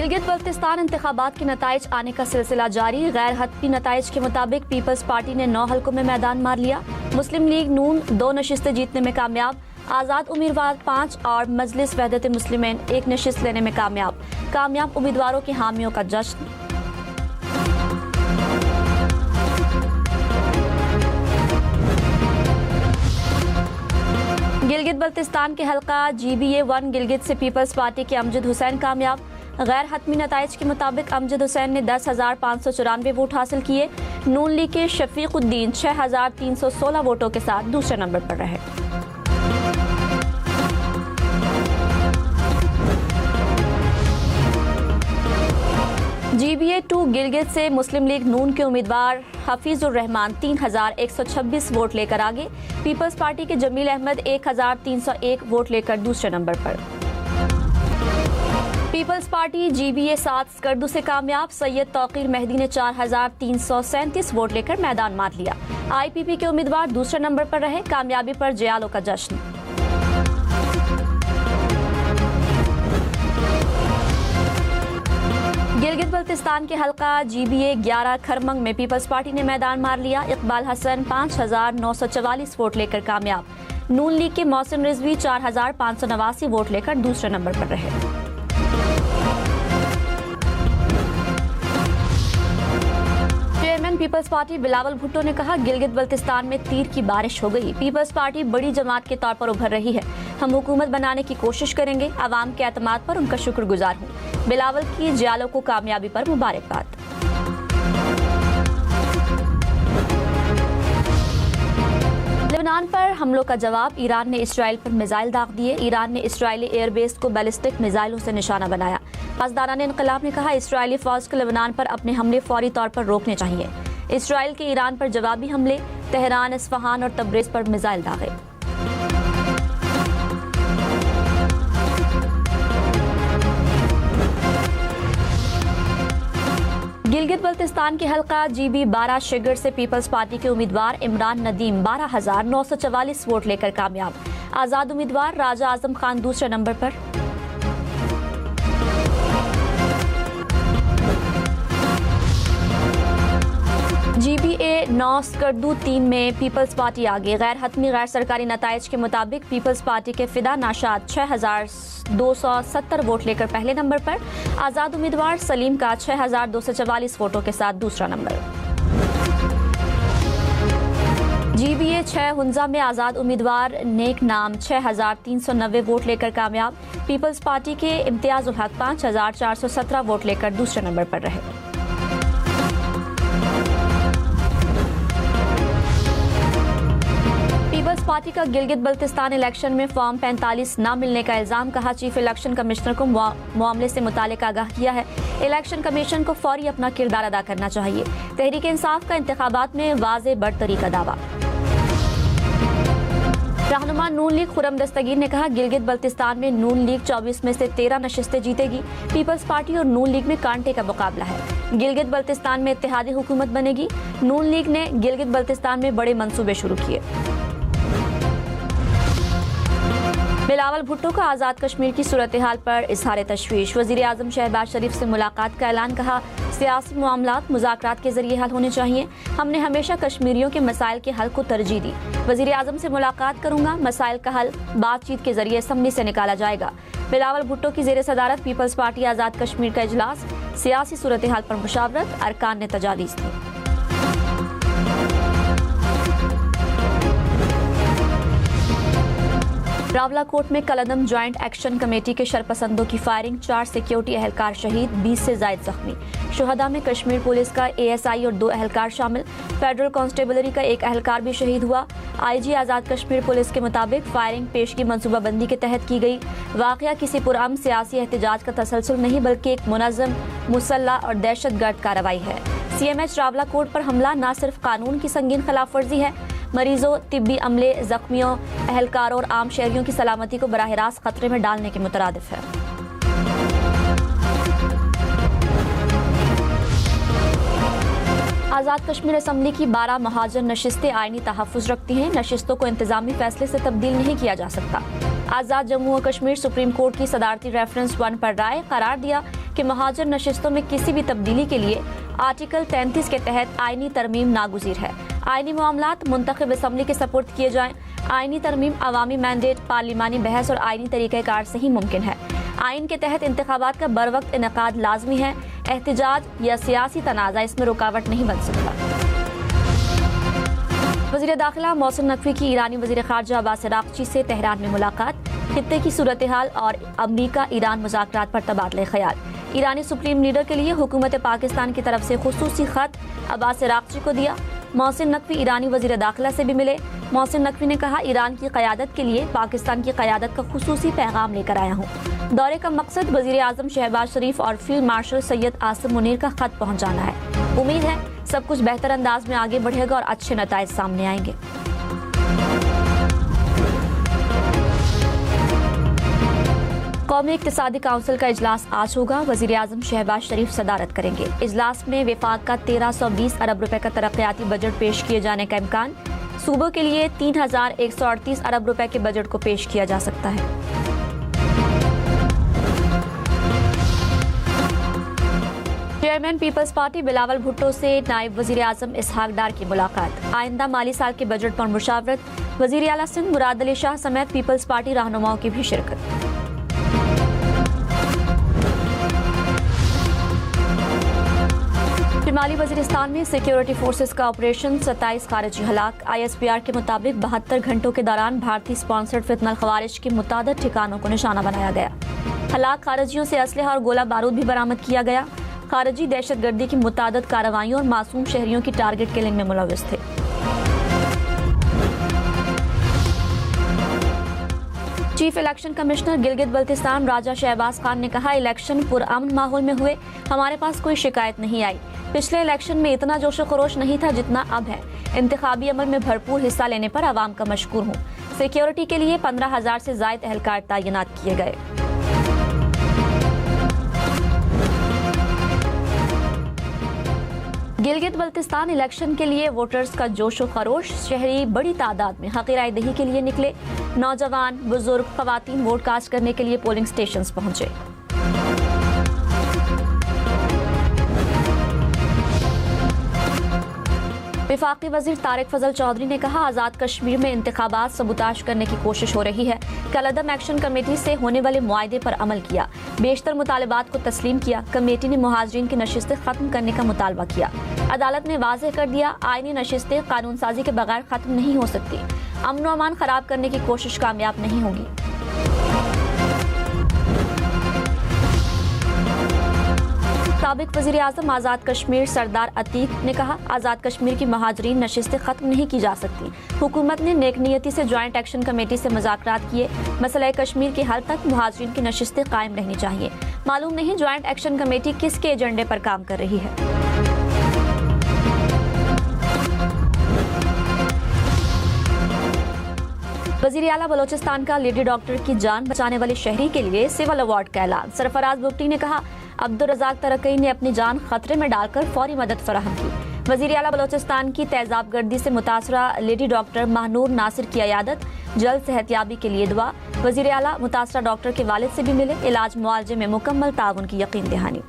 गिलगित बल्तिस्तान इंतखाबात के नताइज आने का सिलसिला जारी। गैर हतमी नताइज के मुताबिक पीपल्स पार्टी ने 9 हलकों में मैदान मार लिया। मुस्लिम लीग नून 2 नशिस्तें जीतने में कामयाब। आज़ाद उम्मीदवार 5 और मजलिस वहदत मुस्लिमीन 1 नशिस्त लेने में कामयाब उम्मीदवारों के हामियों का जश्न। गिलगित बल्तिस्तान के हल्का GBA 1 गिलगित से पीपल्स पार्टी के अमजद हुसैन कामयाब। गैर हतमी नताइज के मुताबिक अमजद हुसैन ने 10,594 वोट हासिल किए। नून लीग के शफीकुद्दीन 6,316 वोटों के साथ दूसरे नंबर पर रहे। GBA 2 गिलगित से मुस्लिम लीग नून के उम्मीदवार हफीजुर रहमान 3,126 वोट लेकर आगे। पीपल्स पार्टी के जमील अहमद 1,301 वोट लेकर दूसरे नंबर पर। पीपल्स पार्टी GBA 7 स्कर्दू से कामयाब। सैयद तौकीर मेहदी ने 4,337 वोट लेकर मैदान मार लिया। IPP के उम्मीदवार दूसरे नंबर पर रहे। कामयाबी पर जयालों का जश्न। गिलगित बल्तिस्तान के हल्का GBA 11 खरमंग में पीपल्स पार्टी ने मैदान मार लिया। इकबाल हसन 5,944 वोट लेकर कामयाब। नून लीग के मोहसिन रिजवी 4,589 वोट लेकर दूसरे नंबर पर रहे। चेयरमैन पीपल्स पार्टी बिलावल भुट्टो ने कहा, गिलगित बल्तिस्तान में तीर की बारिश हो गई। पीपल्स पार्टी बड़ी जमात के तौर पर उभर रही है। हम हुकूमत बनाने की कोशिश करेंगे। आवाम के एतमाद पर उनका शुक्रगुजार हूँ। बिलावल की जयालों को कामयाबी पर मुबारकबाद। लेबनान पर हमलों का जवाब। ईरान ने इसराइल पर मिसाइल दाग दिए। ईरान ने इसराइली एयरबेस को बैलिस्टिक मिसाइलों से निशाना बनाया। पासदारान इनकलाब ने कहा, इसराइली फौज को लेबनान पर अपने हमले फौरी तौर पर रोकने चाहिए। इसराइल के ईरान पर जवाबी हमले। तेहरान, इस्फहान और तब्रेज़ पर मिसाइल दागे। गिलगित बल्तिस्तान के हल्का GB 12 शिगर से पीपल्स पार्टी के उम्मीदवार इमरान नदीम 12,944 वोट लेकर कामयाब। आज़ाद उम्मीदवार राजा आजम खान दूसरे नंबर पर। GBA 9 स्कर्दू 3 में पीपल्स पार्टी आगे। गैर हतमी गैर सरकारी नताइज के मुताबिक पीपल्स पार्टी के फिदा नाशाद 6,270 वोट लेकर पहले नंबर पर। आज़ाद उम्मीदवार सलीम का 6,244 वोटों के साथ दूसरा नंबर। GBA 6 हुंजा में आज़ाद उम्मीदवार नेक नाम 6,390 वोट लेकर कामयाब। पीपल्स पार्टी के इम्तियाजुल हक 5,417 वोट लेकर दूसरे नंबर पर रहे। पीपल्स पार्टी का गिलगित बल्तिस्तान इलेक्शन में फॉर्म 45 न मिलने का इल्जाम। कहा, चीफ इलेक्शन कमिश्नर को मामले से मुतालिक आगाह किया है। इलेक्शन कमीशन को फौरी अपना किरदार अदा करना चाहिए। तहरीक इंसाफ का इंतखाबात में वाज़े बरतरी का दावा। रहनुमा नून लीग खुरम दस्तगीर ने कहा, गिलगित बल्तिस्तान में नून लीग 24 में से 13 नशिस्तें जीतेगी। पीपल्स पार्टी और नून लीग में कांटे का मुकाबला है। गिलगित बल्तिस्तान में इत्तेहादी हुकूमत बनेगी। नून लीग ने गिलगित बल्तिस्तान में बड़े मंसूबे शुरू किए। बिलावल भुट्टो का आज़ाद कश्मीर की सूरत हाल पर इजहार तशवीश। वज़ीर आज़म शहबाज शरीफ से मुलाकात का ऐलान। कहा, सियासी मामलात मुज़ाकरात के जरिए हल होने चाहिए। हमने हमेशा कश्मीरियों के मसाइल के हल को तरजीह दी। वज़ीर आज़म से मुलाकात करूंगा। मसाइल का हल बातचीत के जरिए असम्बली से निकाला जाएगा। बिलावल भुट्टो की ज़ेर सदारत पीपल्स पार्टी आज़ाद कश्मीर का इजलास। सियासी सूरत हाल पर मुशावरत। अरकान ने तजावीज़ दी। रावलाकोट में कलअदम ज्वाइंट एक्शन कमेटी के शरपसंदों की फायरिंग। 4 सिक्योरिटी एहलकार शहीद, 20 से ज़ायद जख्मी। शुहदा में कश्मीर पुलिस का ASI और 2 एहलकार शामिल। फेडरल कांस्टेबलरी का 1 एहलकार भी शहीद हुआ। IG आज़ाद कश्मीर पुलिस के मुताबिक फायरिंग पेशगी मनसूबाबंदी के तहत की गई। वाक़या किसी पुरअमन सियासी एहतजाज का तसलसल नहीं, बल्कि एक मुनज़्ज़म, मुसल्लह और दहशतगर्द कार्रवाई है। CMH रावलाकोट पर हमला न सिर्फ कानून की संगीन खिलाफ वर्जी है, मरीजों, तिब्बी अमले, जख्मियों, एहलकारों और आम शहरियों की सलामती को बराह रास्त खतरे में डालने के मुतरादिफ है। आज़ाद कश्मीर असम्बली की 12 महाजन नशिस्तें आईनी तहफ़्फ़ुज़ रखती हैं। नशिस्तों को इंतज़ामी फैसले से तब्दील नहीं किया जा सकता। आज़ाद जम्मू और कश्मीर सुप्रीम कोर्ट की सदारती रेफरेंस 1 पर राय करार दिया कि महाजर नशिस्तों में किसी भी तब्दीली के लिए आर्टिकल 33 के तहत आईनी तरमीम नागुज़ीर है। आईनी मामलात मुंतखब असम्बली के सपुर्द किए जाएं। आईनी तरमीम अवामी मैंडेट, पार्लिमानी बहस और आईनी तरीक़ेकार से ही मुमकिन है। आइन के तहत इंतखाबात का बरवक्त इनेकाद लाजमी है। एहतिजाज या सियासी तनाज़ा इसमें रुकावट नहीं बन सकता। वज़ीर दाखिला मोहसिन नकवी की ईरानी वज़ीर ख़ारजा अब्बास अराग़ची से तेहरान में मुलाकात। खित्ते की सूरत हाल और अमरीका ईरान मुज़ाकरात पर तबादले ख्याल। ईरानी सुप्रीम लीडर के लिए हुकूमत पाकिस्तान की तरफ से खुसूसी ख़त अब्बास अराग़ची को दिया। मोहसिन नकवी ईरानी वज़ीर दाखिला से भी मिले। मोहसिन नकवी ने कहा, ईरान की क़यादत के लिए पाकिस्तान की क़यादत का खुसूसी पैगाम लेकर आया हूँ। दौरे का मकसद वज़ीर आज़म शहबाज शरीफ और फील्ड मार्शल सैयद आसिम मुनीर का ख़त पहुँचाना है। उम्मीद है सब कुछ बेहतर अंदाज में आगे बढ़ेगा और अच्छे नताइज सामने आएंगे। कौमी इक़्तिसादी काउंसिल का इजलास आज होगा। वज़ीर आज़म शहबाज शरीफ सदारत करेंगे। इजलास में वफाक का 1320 अरब रुपए का तरक्याती बजट पेश किए जाने का इम्कान। सूबों के लिए 3138 अरब रुपए के बजट को पेश किया जा सकता है। चेयरमैन पीपल्स पार्टी बिलावल भुट्टो से नायब वज़ीर आज़म इसहाक डार की मुलाकात। आइंदा माली साल के बजट पर मुशावरत। वज़ीर आला सिंध मुराद अली शाह समेत पीपल्स पार्टी रहनुमाओं की भी शिरकत। शिमाली वज़ीरिस्तान में सिक्योरिटी फोर्सेस का ऑपरेशन, 27 खारिजी हलाक। ISPR के मुताबिक 72 घंटों के दौरान भारतीय स्पॉन्सर्ड फितनल खवारिज के मुतादिद ठिकानों को निशाना बनाया गया। हलाक खारिजियों से असलहा और गोला बारूद भी बरामद किया गया। खारिजी दहशतगर्दी की मुतादिद कार्रवाइयों और मासूम शहरियों की टारगेट किलिंग में मुलव्विस थे। Chief election commissioner Gilgit Baltistan Raja Shahbaz Khan ने कहा, इलेक्शन पुरअमन माहौल में हुए, हमारे पास कोई शिकायत नहीं आई। पिछले इलेक्शन में इतना जोश खरोश नहीं था जितना अब है। इंतखाबी अमल में भरपूर हिस्सा लेने पर आवाम का मशकूर हूँ। सिक्योरिटी के लिए 15,000 से ज़ायद एहलकार तैनात किए गए। गिलगित बल्तिस्तान इलेक्शन के लिए वोटर्स का जोशो खरोश। शहरी बड़ी तादाद में हक़ राय दही के लिए निकले। नौजवान, बुजुर्ग, ख़वातीन वोट कास्ट करने के लिए पोलिंग स्टेशंस पहुंचे। वफाकी वज़ीर तारिक फजल चौधरी ने कहा, आज़ाद कश्मीर में इंतखाबात सबूताश करने की कोशिश हो रही है। कलअदम एक्शन कमेटी से होने वाले मुआहदे पर अमल किया। बेशतर मुतालबात को तस्लीम किया। कमेटी ने मुहाजिरीन की नशिस्तें ख़त्म करने का मुतालबा किया। अदालत ने वाज़ेह कर दिया, आईनी नशिस्तें कानून साजी के बगैर ख़त्म नहीं हो सकती। अमन व अमान ख़राब करने की कोशिश कामयाब नहीं होगी। साबिक वज़ीर आज़म आज़ाद कश्मीर सरदार अतीक ने कहा, आज़ाद कश्मीर की महाजरीन नशिस्तें ख़त्म नहीं की जा सकती। हुकूमत ने नेकनियती से जॉइंट एक्शन कमेटी से मुज़ाकरात किए। मसला कश्मीर के हल तक महाजरीन की नशिस्तें कायम रहनी चाहिए। मालूम नहीं जॉइंट एक्शन कमेटी किसके एजेंडे पर काम कर रही है। वज़ीर आला बलोचिस्तान का लेडी डॉक्टर की जान बचाने वाले शहरी के लिए सिविल अवार्ड का ऐलान। सरफराज बुगटी ने कहा, अब्दुल रज़ाक तरक्की ने अपनी जान खतरे में डालकर फौरी मदद फराहम की। वज़ीर आला बलोचिस्तान की तेजाब गर्दी से मुतासरा लेडी डॉक्टर महनूर नासिर की अयादत। जल्द सेहतयाबी के लिए दुआ। वज़ीर आला मुतासरा डॉक्टर के वालिद से भी मिले। इलाज मुआवजे में मुकम्मल ताउन की यकीन दहानी।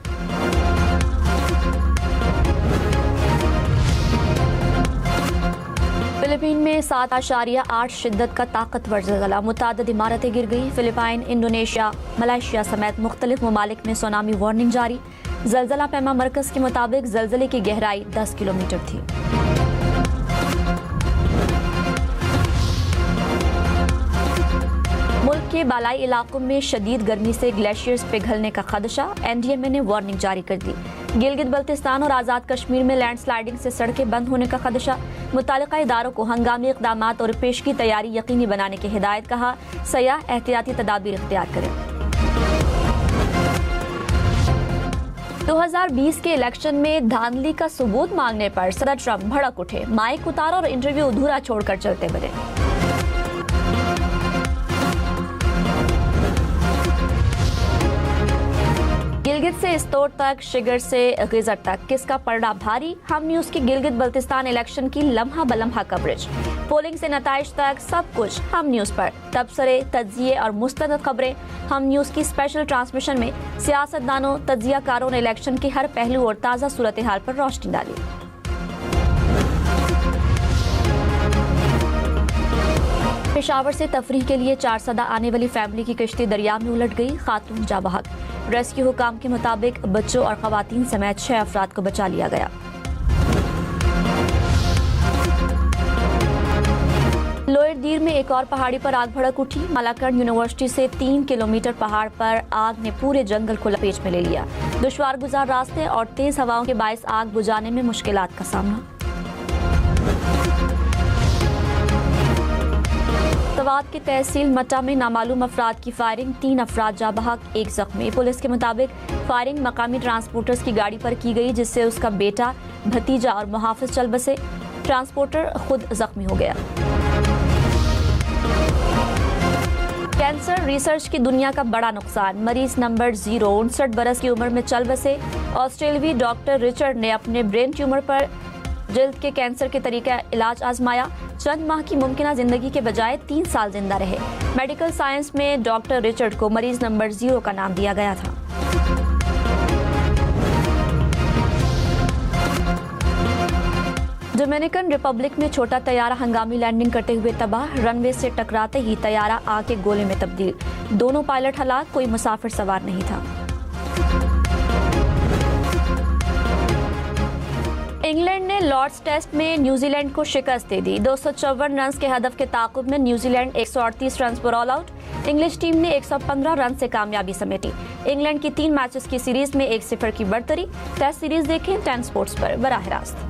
फिलिपीन में 7.8 शिद्दत का ताकतवर ज़लज़ला। मुतादिद इमारतें गिर गई। फिलिपाइन, इंडोनेशिया, मलेशिया समेत मुख्तलिफ ममालिक में सुनामी वार्निंग जारी। ज़लज़ला पैमा मरकज़ के मुताबिक ज़लज़ले की गहराई 10 किलोमीटर थी। मुल्क के बालाई इलाकों में शदीद गर्मी से ग्लेशियर्स पिघलने का खदशा। NDMA ने वार्निंग जारी कर दी। गिलगित बल्तिस्तान और आज़ाद कश्मीर में लैंडस्लाइडिंग से सड़कें बंद होने का खदशा। मुतालिका इदारों को हंगामी इक़दामात और पेश की तैयारी यकीनी बनाने की हिदायत। कहा, सयाह एहतियाती तदाबीर इख्तियार करें। 2020 के इलेक्शन में धांधली का सबूत मांगने पर सदर ट्रंप भड़क उठे। माइक उतारा और इंटरव्यू अधूरा छोड़कर चलते बने। गिलगित से इस्तोर तक, शिगर से गिजर तक, किसका पलड़ा भारी? हम न्यूज की गिलगित बल्तिस्तान इलेक्शन की लम्हा बलम्हा कवरेज, पोलिंग से नताइज तक सब कुछ हम न्यूज पर। तबसरे, तज्जिए और मुस्तनद खबरें हम न्यूज की स्पेशल ट्रांसमिशन में सियासतदानों, तज्जियाकारों ने इलेक्शन के हर पहलू और ताज़ा सूरत हाल पर रोशनी डाली। पेशावर से तफरीह के लिए चारसदा आने वाली फैमिली की किश्ती दरिया में उलट गई, खातून जा बहक। रेस्क्यू हुकाम के मुताबिक बच्चों और खवातीन समेत 6 अफराद को बचा लिया गया। लोअर दीर में एक और पहाड़ी पर आग भड़क उठी। मालाकंड यूनिवर्सिटी से 3 किलोमीटर पहाड़ पर आग ने पूरे जंगल को लपेट में ले लिया। दुश्वार गुजार रास्ते और तेज हवाओं के बायस आग बुझाने में मुश्किलात का सामना। सवात की तहसील मट्टा में नामालूम अफराद की फायरिंग, 3 अफराद जा बहक, 1 जख्मी। पुलिस के मुताबिक फायरिंग मकामी ट्रांसपोर्टर्स की गाड़ी पर की गई, जिससे उसका बेटा, भतीजा और मुहाफिज चल बसे। ट्रांसपोर्टर खुद जख्मी हो गया। कैंसर रिसर्च की दुनिया का बड़ा नुकसान, मरीज नंबर 0 59 बरस की उम्र में चल बसे। ऑस्ट्रेलियावी डॉक्टर रिचर्ड ने अपने ब्रेन ट्यूमर पर जल्द के कैंसर के तरीका इलाज आजमाया। चंद माह की मुमकिना जिंदगी के बजाय 3 साल जिंदा रहे। मेडिकल साइंस में डॉक्टर रिचर्ड को मरीज नंबर 0 का नाम दिया गया था। डोमिनिकन रिपब्लिक में छोटा तैयारा हंगामी लैंडिंग करते हुए तबाह, रनवे से टकराते ही तैयारा आग के गोले में तब्दील। दोनों पायलट हलाक, कोई मुसाफिर सवार नहीं था। इंग्लैंड ने लॉर्ड्स टेस्ट में न्यूजीलैंड को शिकस्त दे दी। 254 रन के हदफ के ताकुब में न्यूजीलैंड 138 रन पर ऑल आउट। इंग्लिश टीम ने 115 रन से कामयाबी समेटी। इंग्लैंड की 3 मैचेस की सीरीज में 1-0 की बढ़तरी। टेस्ट सीरीज देखें 10 स्पोर्ट्स पर बराह रास्त।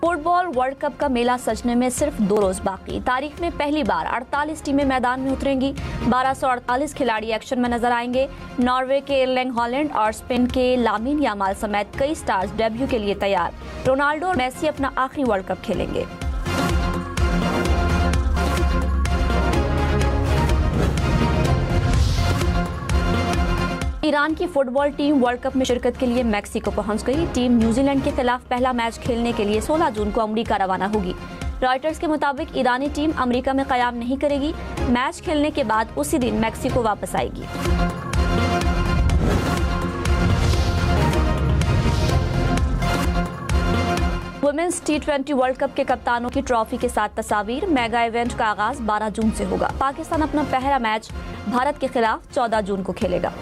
फुटबॉल वर्ल्ड कप का मेला सजने में सिर्फ 2 रोज बाकी। तारीख में पहली बार 48 टीमें मैदान में उतरेंगी। 1248 खिलाड़ी एक्शन में नजर आएंगे। नॉर्वे के एर्लिंग हॉलैंड और स्पेन के लामिन यामाल समेत कई स्टार्स डेब्यू के लिए तैयार। रोनाल्डो और मेसी अपना आखिरी वर्ल्ड कप खेलेंगे। ईरान की फुटबॉल टीम वर्ल्ड कप में शिरकत के लिए मैक्सिको पहुंच गई। टीम न्यूजीलैंड के खिलाफ पहला मैच खेलने के लिए 16 जून को अमेरिका रवाना होगी। रॉयटर्स के मुताबिक ईरानी टीम अमेरिका में क़याम नहीं करेगी। मैच खेलने के बाद उसी दिन मैक्सिको वापस आएगी। वुमेन्स T20 वर्ल्ड कप के कप्तानों की ट्रॉफी के साथ तस्वीर। मेगा इवेंट का आगाज 12 जून से होगा। पाकिस्तान अपना पहला मैच भारत के खिलाफ 14 जून को खेलेगा।